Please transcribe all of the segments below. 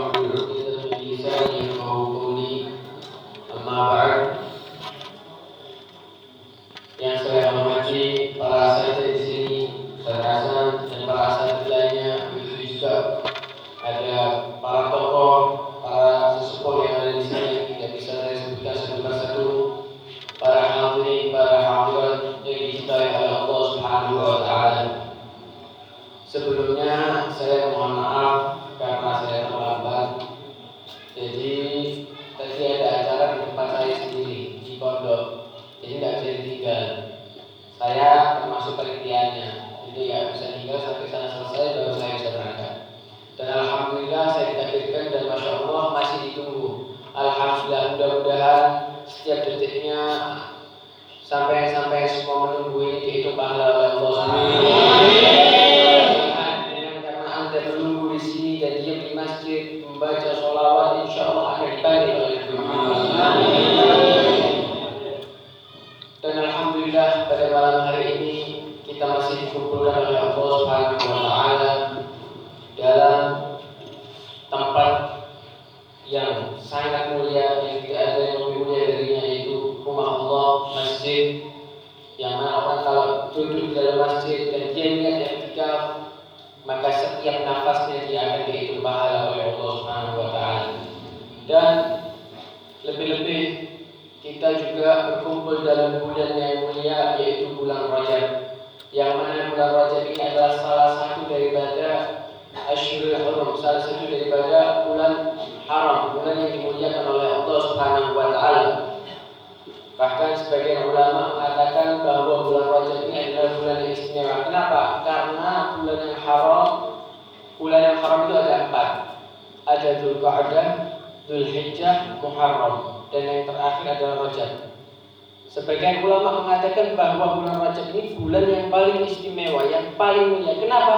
واحلل عقدة من لساني يفقهوا قولي. أما بعد. Yang saya hormati para asatidz di sini, Ustaz Hasan dan para asatidz lainnya, begitu juga ada para tokoh, para sesepuh yang ada di sini yang tidak bisa saya sebutkan satu persatu, para hadirin, para hadirat yang dicintai oleh Allah Subhanahu wa taala. Sebelumnya saya mohon maaf karena saya terlambat. Jadi tadi ada acara di tempat saya sendiri di pondok, jadi tidak bisa ditinggal. Saya termasuk penelitiannya, jadi ya bisa tinggal sampai sana selesai baru saya bisa berangkat. Dan alhamdulillah saya ditakdirkan dan masya Allah masih ditunggu. Alhamdulillah, mudah-mudahan setiap detiknya sampai semua menunggu ini dihitung pahala oleh Allah. Dengan karena Anda menunggu di sini dan diam di masjid membaca sholawat, insya Allah akan dipanggil oleh Allah. Dan alhamdulillah pada malam hari ini kita masih dikumpulkan oleh Allah Subhanahu wa taala dalam tempat yang sangat mulia, yang tidak ada yang lebih mulia darinya, yaitu rumah Allah, masjid, yang mana orang kalau duduk di dalam masjid dan dia niat i'tikaf, maka setiap nafasnya dia akan dihitung pahala oleh Allah Subhanahu wa taala. Dan lebih-lebih kita juga berkumpul dalam bulan yang mulia, yaitu bulan Rajab, yang mana bulan Rajab ini adalah salah satu daripada Asyhurul Hurum, salah satu daripada bulan haram, bulan yang dimuliakan oleh Allah Subhanahu wa taala. Bahkan sebagian ulama mengatakan bahwa bulan Rajab ini adalah bulan yang istimewa. Kenapa? Karena bulan yang haram itu ada 4. Ada Dzulqa'dah, Dzulhijjah, Muharram, dan yang terakhir adalah Rajab. Sebagian ulama mengatakan bahwa bulan Rajab ini bulan yang paling istimewa, yang paling mulia. Kenapa?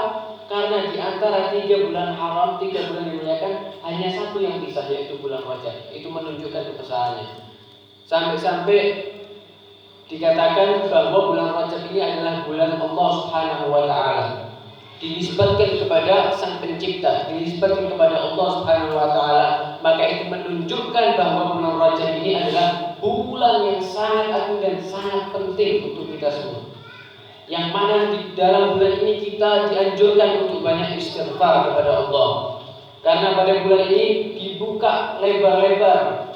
Karena di antara 3 bulan haram, 3 bulan dimuliakan, hanya satu yang bisa, yaitu bulan Rajab. Itu menunjukkan kebesarannya. Sampai-sampai dikatakan bahwa bulan Rajab ini adalah bulan Allah Subhanahu wa taala. Dinisbatkan kepada Sang Pencipta, dinisbatkan kepada Allah Subhanahu wa taala, maka itu menunjukkan bahwa bulan Rajab ini adalah bulan yang sangat agung dan sangat penting untuk kita semua. Yang mana di dalam bulan ini kita dianjurkan untuk banyak istighfar kepada Allah. Karena pada bulan ini dibuka lebar-lebar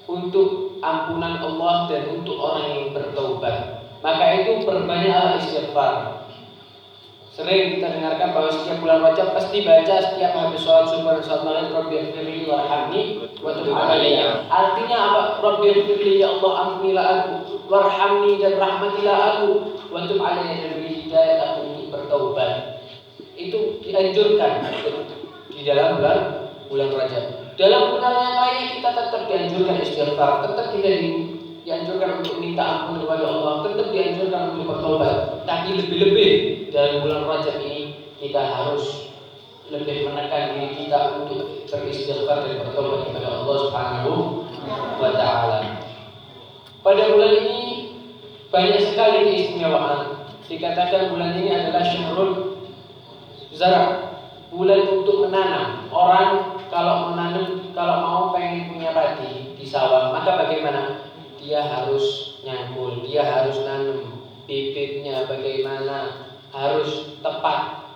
untuk ampunan Allah dan untuk orang yang bertaubat. Maka itu perbanyaklah istighfar. Sering kita dengarkan bahwa setiap bulan Rajab pasti baca setiap habis sholat subuh dan sholat maghrib, Rabbighfirli warhamni wa tub alayya. Artinya apa? Rabbighfirli, ya Allah ampunilah aku, warhamni dan rahmatilah aku, wa tub alayya, dan beri hidayah aku untuk bertaubat. Itu dianjurkan di dalam bulan Rajab. Dalam bulan yang lainnya kita tetap dianjurkan istighfar, tetap kita dianjurkan untuk minta ampun kepada Allah, tetap dianjurkan untuk bertobat. Tapi lebih-lebih dalam bulan Rajab ini kita harus lebih menekan diri kita untuk beristighfar dan bertobat kepada Allah Subhanahu wa taala. Pada bulan ini banyak sekali keistimewaan. Dikatakan bulan ini adalah syahrul zara', bulan untuk menanam. Orang kalau menanam, kalau mau pengen punya padi di sawah, maka bagaimana? Dia harus nyangkul, dia harus nanam, bibitnya bagaimana, harus tepat,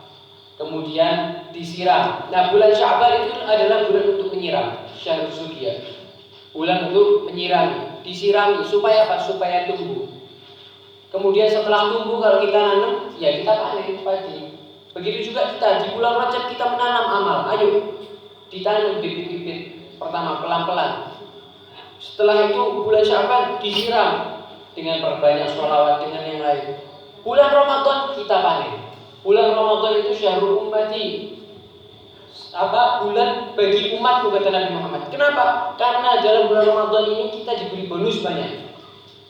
kemudian disiram. Nah, bulan Sya'ban itu adalah bulan untuk menyiram, syahrul suqiyah, bulan untuk menyirami, disirami supaya apa? Supaya tumbuh. Kemudian setelah tumbuh, kalau kita nanam, ya kita panen padi. Begitu juga kita di bulan Rajab kita menanam amal. Ayo ditanam bibit-bibit pertama pelan-pelan. Setelah itu bulan Sya'ban disiram dengan perbanyak sholawat dengan yang lain. Bulan Ramadan kita panen. Bulan Ramadan itu syahrul ummati, bulan bagi umatku, kata Nabi Muhammad. Kenapa? Karena dalam bulan Ramadan ini kita diberi bonus banyak.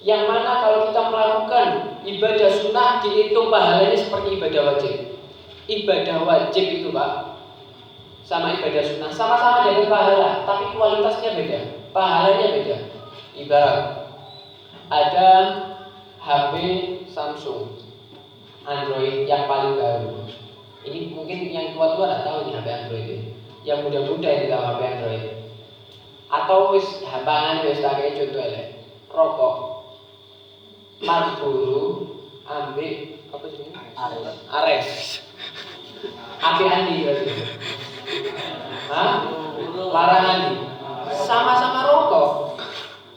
Yang mana kalau kita melakukan ibadah sunnah dihitung pahalanya seperti ibadah wajib. Ibadah wajib itu Pak, sama ibadah sunnah sama-sama dapat pahala, tapi kualitasnya beda, pahalanya beda. Ibarat ada HP Samsung Android yang paling baru. Ini mungkin yang tua-tua nggak tahu nih HP Android ini. yang muda-muda yang tidak HP Android. Atau wis hampangan wis tak kei contoh elek. Rokok. Marlboro ambek apa jenenge? Ares. Ambek Andi berarti. Hah? Larangan nih. Sama-sama rokok.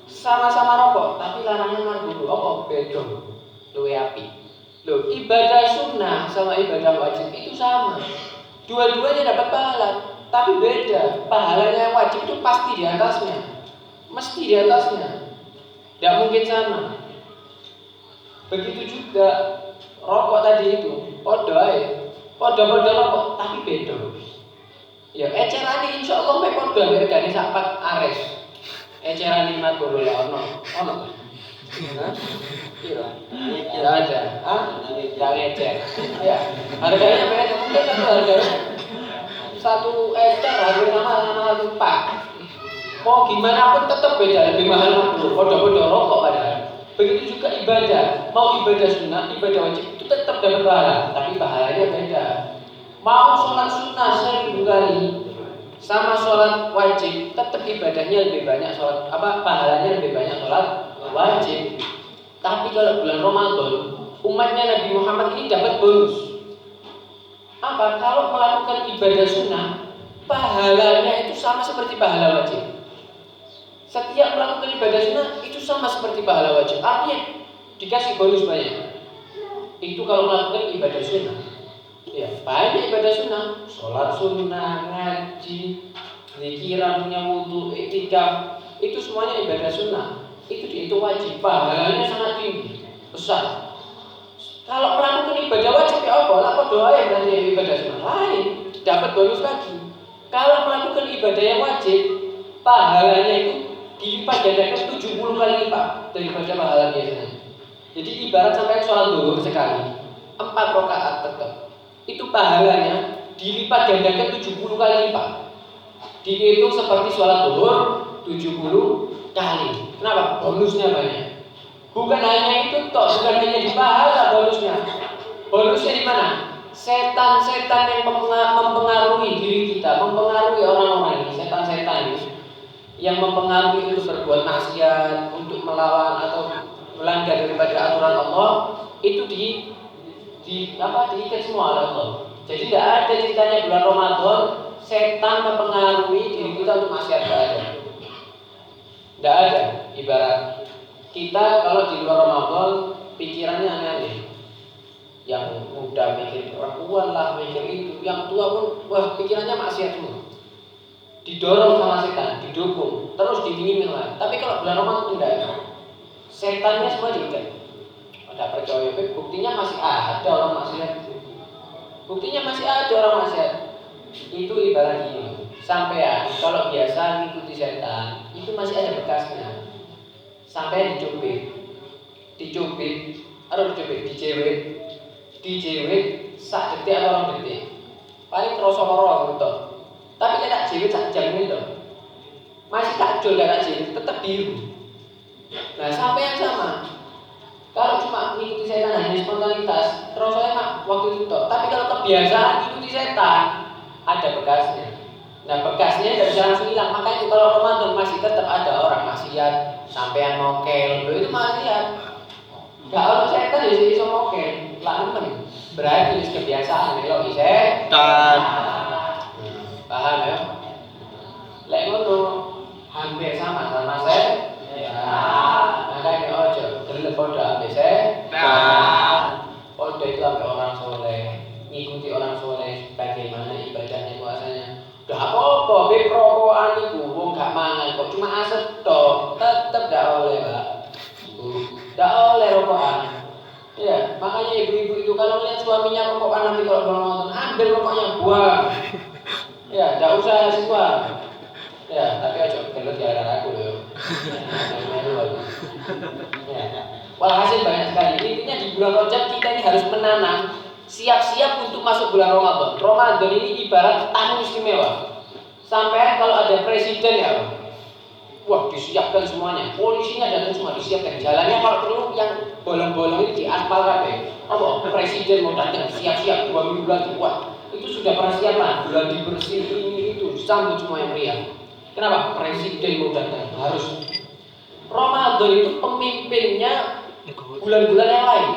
Sama-sama rokok, tapi larangan Marlboro. Apa beda? Luwe api. Loh, ibadah sunnah sama ibadah wajib itu sama. Dua-duanya dapat pahala, tapi beda. Pahalanya yang wajib itu pasti di atasnya. Mesti di atasnya. Tidak mungkin sama. Begitu juga rokok tadi itu, podo rokok, tapi beda. Ya, ecerane insyaallah mek podo regane sak Ares. Ecerane Marlboro ya ono. Iya. Tidak ada. Tidak ecer. Ya. Harganya beda mungkin satu ecer harganya sama Pak. Mau gimana pun tetap beda, lebih mahal Marlboro. Podo-podo rokok padahal. Begitu juga ibadah. Mau ibadah sunnah, ibadah wajib itu tetap dapat pahala, tapi pahalanya beda. Mau sholat sunnah 1000 kali sama sholat wajib, tetap ibadahnya lebih banyak sholat pahalanya lebih banyak sholat wajib. Tapi kalau bulan Ramadan, umatnya Nabi Muhammad ini dapat bonus. Apa? Kalau melakukan ibadah sunnah, pahalanya itu sama seperti pahala wajib. Setiap melakukan ibadah sunnah itu sama seperti pahala wajib. Artinya dikasih bonus banyak. Itu kalau melakukan ibadah sunnah. Ya, banyak ibadah sunnah, sholat sunnah, ngaji, zikiran, punya wudu, iktikaf, itu semuanya ibadah sunnah. Itu wajib, pahalanya sangat tinggi, besar. Kalau melakukan ibadah wajib ya apa? Lah doa yang berarti ibadah sunnah lain, dapat bonus lagi. Kalau melakukan ibadah yang wajib, pahalanya itu dilipat gandakan 70 kali lipat daripada pahala biasanya. Jadi ibarat sampai sholat zuhur sekali, 4 rakaat tetap. Itu pahalanya dilipat gandakan 70 kali lipat. Dihitung seperti sholat zuhur 70 kali. Kenapa? Bonusnya banyak. Bukan hanya itu toh, bukan hanya di pahala bonusnya. Bonusnya di mana? Setan-setan yang mempengaruhi diri kita, mempengaruhi orang-orang ini, setan-setan ini yang mempengaruhi untuk berbuat maksiat, untuk melawan atau melanggar daripada aturan Allah, itu diikat semua oleh Allah. Jadi tidak ada ceritanya bulan Ramadan setan mempengaruhi diri kita untuk maksiat, tidak ada. Tidak ada. Ibarat kita kalau di luar Ramadan pikirannya aneh-aneh. Yang muda mikir perempuan lah, mikir itu. Yang tua pun wah pikirannya maksiat semua. Didorong sama setan, didukung, terus dinginin lah. Tapi kalau bulan Ramadan tidak ada. Setannya semua diikat. Ada percaya, buktinya masih ada orang maksiat. Buktinya masih ada orang maksiat. Itu ibarat gini. Sampean kalau biasa ngikuti setan, itu masih ada bekasnya. Sampai dicubit, dijewet, sak detik atau 2 detik. Paling terasa loro gitu. Tapi tidak jewet sak jam itu. Masih tak jol tak jewet, tetap biru. Nah, sampai yang sama. Kalau cuma mengikuti setan hanya spontanitas, terus enak waktu itu toh. Tapi kalau kebiasaan mengikuti setan, ada bekasnya. Nah, bekasnya tidak bisa langsung hilang. Makanya itu kalau Ramadan masih tetap ada orang maksiat, sampean mokel, itu maksiat. Gak ada setan ya bisa mokel, lah nemen. Berarti itu kebiasaan, kalau setan. Paham ya? Lek ngono hampir sama saya. Makanya ojo gelem podo ambek setan. Podo itu ambek orang soleh, ngikuti orang soleh bagaimana ibadahnya, puasanya. Udah apa-apa, rokokan itu wong gak mangan kok cuma asep tok, tetep gak oleh, Pak. Gak oleh rokokan. Ya, makanya ibu-ibu itu kalau lihat suaminya rokokan nanti kalau nonton, ambil rokoknya, buang. Ya, gak usah buang. Ya, tapi aja gelut ya aku loh. Ya. Walhasil banyak sekali. Intinya di bulan Rajab kita ini harus menanam, siap-siap untuk masuk bulan Ramadan. Ramadan ini ibarat tamu istimewa. Sampai kalau ada presiden ya, wah disiapkan semuanya. Polisinya datang semua disiapkan. Jalannya kalau perlu yang bolong-bolong ini diaspal kabeh. Apa? Presiden mau datang siap-siap 2 minggu lagi. Wah, itu sudah persiapan. Bulan dibersihin ini itu sambut semua yang meriah. Kenapa? Presiden mau datang, harus. Ramadan itu pemimpinnya bulan-bulan yang lain.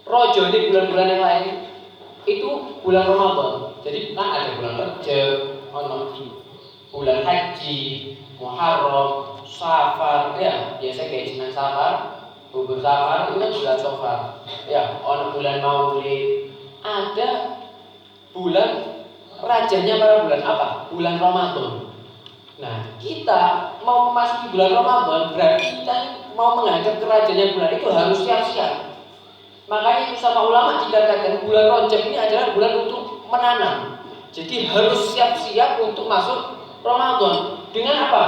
Rojo ini bulan-bulan yang lain itu bulan Ramadan. Jadi kan ada bulan Rajab, bulan Haji, Muharram, Safar, ya biasa kayak Senin Safar, Bubur Safar itu kan bulan Safar. Ya, bulan Maulid. Ada bulan rajanya pada bulan apa? Bulan Ramadan. Nah, kita mau memasuki bulan Ramadan berarti kita mau menghadap ke rajanya bulan itu harus siap-siap. Makanya itu sama ulama dikatakan bulan Rajab ini adalah bulan untuk menanam. Jadi harus siap-siap untuk masuk Ramadan. Dengan apa?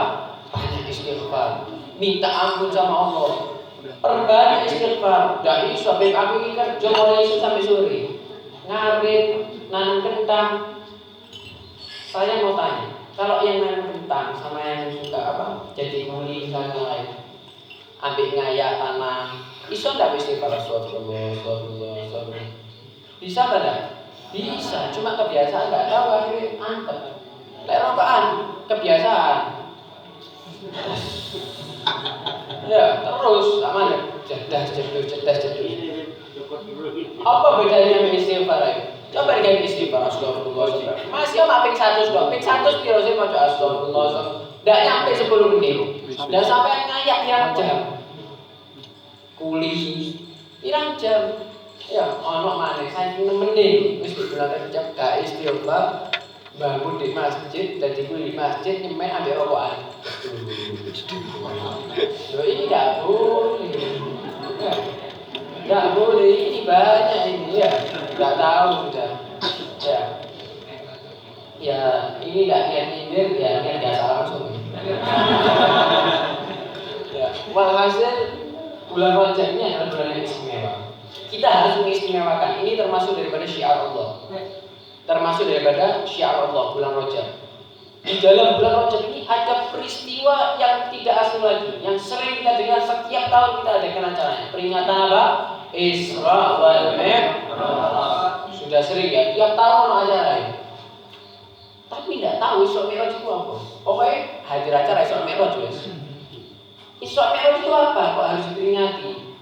Banyak istighfar, minta ampun sama Allah, perbanyak istighfar. Dari sampai aku ini kan mulai sampai sore, ngarit, nanam kentang. Saya mau tanya, kalau yang nanam kentang sama yang suka apa? Jadi muli sama lain, ambil ngayak tanah, iso ndak istighfar astagfirullah. Bisa tidak? Bisa, cuma kebiasaan nggak tahu akhirnya antep. Lek rokokan kebiasaan. Ya, terus sama deh. Cedas. Apa bedanya dengan istighfar? Coba dengan istighfar astagfirullah. Masih mau ping 100 dong. Ping 100 kira saya maca astagfirullah. Ndak nyampe 10 menit. Dan sampai ngayak pirang jam. Kuli pirang jam. Ya, ono maneh saking nemenin wis dibulan jam gak istighfar. Bangun di masjid, jadi kuli masjid nyemen ambil rokokan. Loh ini gak boleh. Gak boleh, ini banyak ini ya. Gak tahu sudah. Ya ini gak niat nyindir, ya niat biasa langsung. Ya, walhasil bulan Rajab ini adalah bulan yang istimewa. Kita harus mengistimewakan. Ini termasuk daripada syiar Allah. Termasuk daripada syiar Allah bulan Rajab. Di dalam bulan Rajab ini ada peristiwa yang tidak asing lagi, yang sering kita dengar setiap tahun kita adakan acaranya. Peringatan apa? Isra wal Mi'raj. Sudah sering ya, tiap tahun ada acara ini. Tapi tidak tahu Isra Mi'raj itu apa. Oke, hadir acara Isra Mi'raj guys. Isra Mi'raj itu apa? Kok harus diperingati?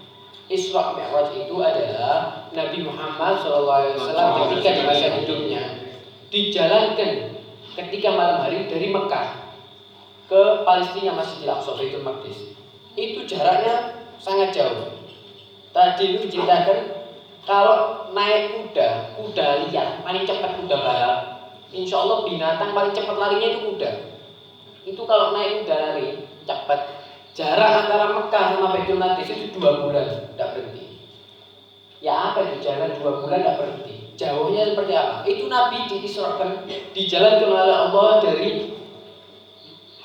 Isra Mi'raj itu adalah Nabi Muhammad SAW ketika di masa hidupnya dijalankan ketika malam hari dari Mekah ke Palestina, Masjidil Aqsa, Baitul Maqdis. Itu jaraknya sangat jauh. Tadi itu diceritakan kalau naik kuda liar paling cepat kuda balap. Insya Allah binatang paling cepat larinya itu kuda. Itu kalau naik kuda lari cepat. Jarak antara Mekah sama Baitul Maqdis itu 2 bulan, tidak berhenti. Ya apa itu jalan 2 bulan tidak berhenti? Jauhnya seperti apa? Itu Nabi diisrakan, dijalankan oleh Allah dari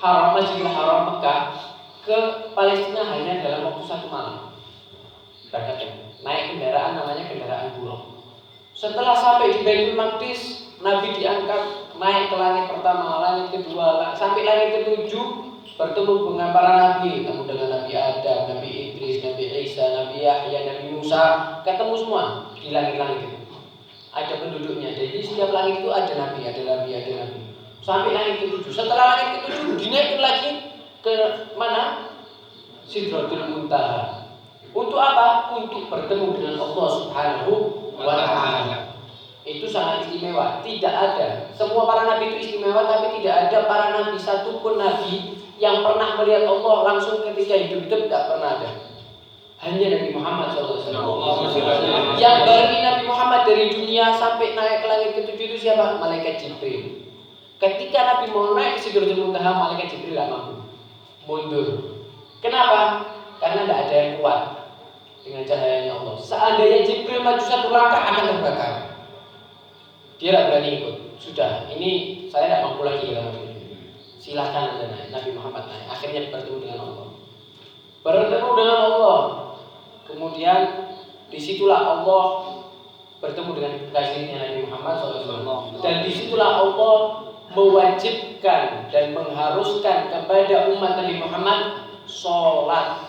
Masjidil Haram Mekah ke Palestina hanya dalam waktu 1 malam. Naik kendaraan namanya kendaraan buruh. Setelah sampai di Baitul Maqdis, Nabi diangkat naik ke langit pertama, langit kedua, sampai langit ke-7. Bertemu dengan para nabi, ketemu dengan Nabi Adam, Nabi Idris, Nabi Isa, Nabi Yahya, Nabi Musa, ketemu semua di langit-langit itu. Ada penduduknya. Jadi setiap langit itu ada nabi. Sampai langit ke-7. Setelah langit ke-7 dinaikkan lagi ke mana? Sidratul Muntaha. Untuk apa? Untuk bertemu dengan Allah Subhanahu wa Ta'ala. Itu sangat istimewa. Tidak ada. Semua para nabi itu istimewa, tapi tidak ada para nabi, satupun nabi yang pernah melihat Allah langsung ketika hidup-hidup, tidak pernah ada. Hanya Nabi Muhammad SAW. Yang bagi Nabi Muhammad dari dunia sampai naik ke langit ke-7 itu siapa? Malaikat Jibril. Ketika Nabi mau naik ke Sidratul Muntaha, Malaikat Jibril tidak mampu, mundur. Kenapa? Karena tidak ada yang kuat dengan cahayanya Allah. Seandainya Jibril maju 1 langkah akan terbakar. Dia tidak berani ikut. Sudah, ini saya tidak mampu lagi ya. Silahkan Anda naik. Nabi Muhammad naik. Akhirnya bertemu dengan Allah. Bertemu dengan Allah. Kemudian disitulah Allah bertemu dengan kekasihnya Nabi Muhammad SAW. Dan disitulah Allah mewajibkan dan mengharuskan kepada umat Nabi Muhammad sholat.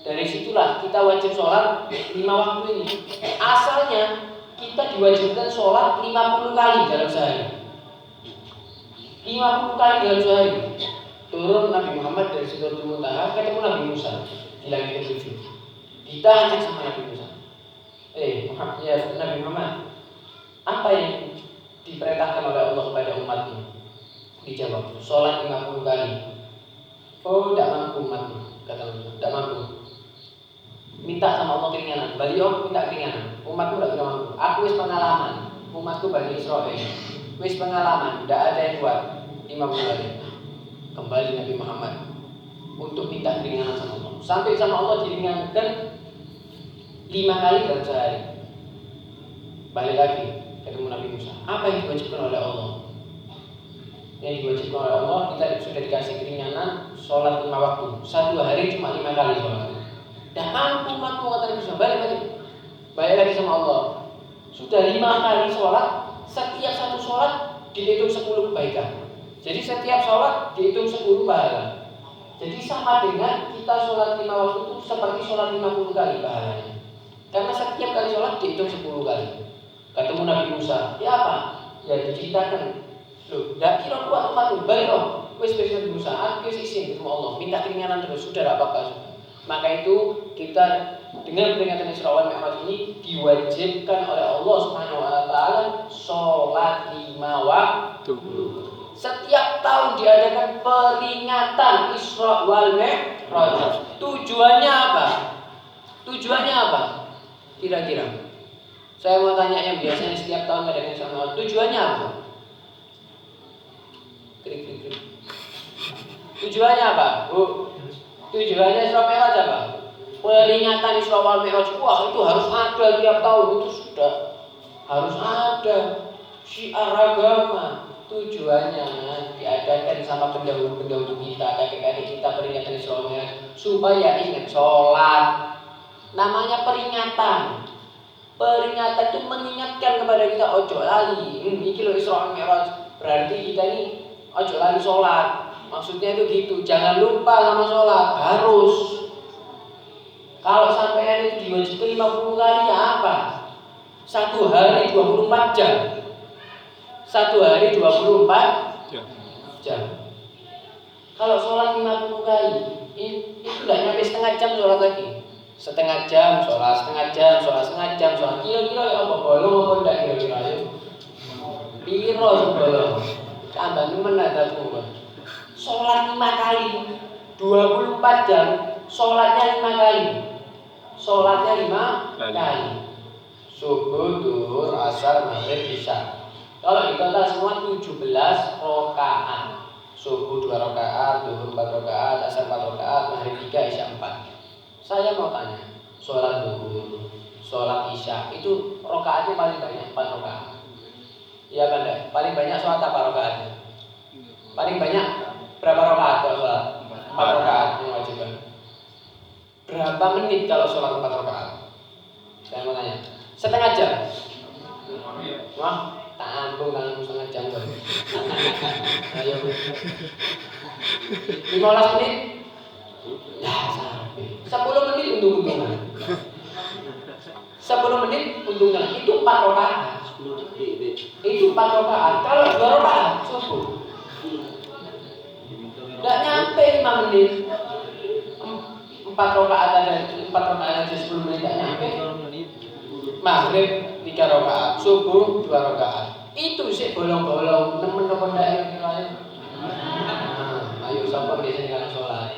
Dari situlah kita wajib sholat 5 waktu ini. Asalnya kita diwajibkan sholat 50 kali dalam sehari. 50 kali dalam sehari. Turun Nabi Muhammad dari Sidratul Muntaha ketemu Nabi Musa di langit ke-7. Ditanya sama Nabi Musa, Nabi Muhammad, apa yang diperintahkan oleh Allah kepada umatmu? Dijawab, sholat 50 kali. Oh, tidak mampu umatmu, kata Allah, tidak mampu. Minta sama Allah keringanan. Beliau minta keringanan. Umatku tidak bisa mampu. Aku wis pengalaman. Umatku Bani Israel wis pengalaman. Tidak ada yang kuat 50 kali. Kembali Nabi Muhammad untuk minta keringanan sama Allah. Sampai sama Allah diringankan 5 kali dalam sehari. Balik lagi ketemu Nabi Musa. Apa yang diwajibkan oleh Allah? Yang diwajibkan oleh Allah, kita sudah dikasih keringanan sholat 5 waktu. Satu hari cuma 5 kali sholat. Dan mampu kata Musa, balik lagi sama Allah. Sudah 5 kali sholat, setiap satu sholat dihitung 10 kebaikan. Jadi setiap sholat dihitung 10 pahala. Jadi sama dengan kita sholat 5 waktu itu seperti sholat 50 kali pahalanya. Karena setiap kali sholat dihitung 10 kali. Ketemu Nabi Musa, ya apa? Ya diceritakan. Loh, dak kira kuat umatmu, balik dong. Wis Nabi Musa, aku izin ketemu Allah, minta keringanan terus, sudah tidak apa-apa. Maka itu kita dengan peringatan Isra wal Mi'raj ini diwajibkan oleh Allah Subhanahu wa taala sholat 5 waktu. Setiap tahun diadakan peringatan Isra wal Mi'raj. Tujuannya apa? Kira-kira. Saya mau tanya yang biasanya setiap tahun ngadakan Isra wal Mi'raj. Tujuannya apa? Krik. Tujuannya apa? Tujuannya Isra Mi'raj apa? Peringatan Isra wal Mi'raj. Wah, itu harus ada tiap tahun. Itu sudah harus ada syiar agama. Tujuannya diadakan sama pendahulu kita, kakek-kakek kita peringatan Isra wal Mi'raj supaya ingat sholat. Namanya peringatan. Peringatan itu mengingatkan kepada kita ojo lali. Iki lho Isra wal Mi'raj. Berarti kita ini ojo lali sholat. Maksudnya itu gitu, jangan lupa sama sholat, harus. Kalau sampai itu diwajibkan 50 kali ya apa? Satu hari 24 jam. Satu hari 24 jam. Kalau sholat 50 kali, itu tidak nyampe setengah jam sholat lagi. Setengah jam sholat, setengah jam sholat. Kira-kira ya apa bolong apa tidak kira-kira? Piro bolong? Tambah nemen ada semua. Sholat 5 kali 24 jam. Sholatnya 5 kali. Subuh, duhur, asar, maghrib, isya. Kalau di total semua 17 rakaat. Subuh 2 rakaat, duhur 4 rakaat, asar 4 rakaat, maghrib 3, isya 4. Saya mau tanya, sholat duhur, sholat isya itu rakaatnya paling banyak 4 rakaat. Iya kan? Paling banyak sholat apa rakaatnya? Paling banyak berapa rakaat kalau sholat? 4 rakaat yang wajib. Berapa menit kalau sholat 4 rakaat? Saya mau tanya. Setengah jam. Wah, tak ampun kalau setengah jam. Ayo. 15 menit. Ya, sampai. 10 menit untung-untungan. 10 menit untungan. Itu 4 rakaat. Itu 4 rakaat. Kalau 2 rakaat subuh. Tidak nyampe 5 menit. 4 rakaat aja 10 menit tidak nyampe. Maghrib 3 rakaat, subuh 2 rakaat. Itu sih bolong-bolong. Nemen-nemen ndak kira-kira. Ayo siapa biasanya kan sholat.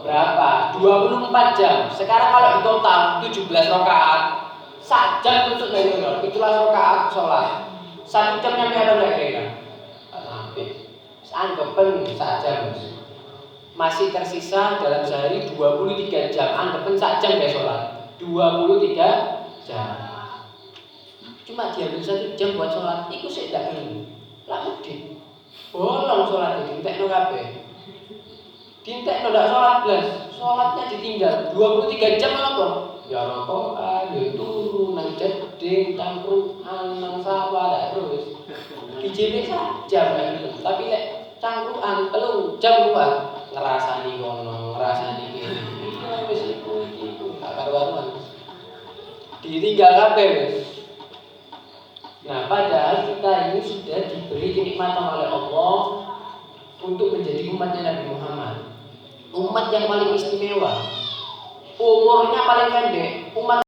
Berapa? 24 jam. Sekarang kalau di total 17 rakaat, 1 jam untuk dari itu. Itulah rakaat sholat. 1 jam nyampe apa enggak kira-kira? Sampai. Anggapan 1 jam. Masih tersisa dalam sehari 23 jam. Anggapan 1 jam kayak sholat. 23 jam. Cuma diambil 1 jam buat sholat. Iku sih tidak ini. Lalu bolong sholat itu. Dintekno kabeh. Dintekno ndak sholat blas. Sholatnya ditinggal 23 jam apa? Ya rokokan, ya turu, nang jeding, cangkruan, nang sawah, terus dijebek saja gitu. Tapi lek cangkruan 3 jam luar ngerasani kono, ngerasani kene. Wis iku gak karu-karuan. Ditinggal kabeh wis. Nah, padahal kita ini sudah diberi kenikmatan oleh Allah untuk menjadi umatnya Nabi Muhammad, umat yang paling istimewa, umurnya paling pendek, umat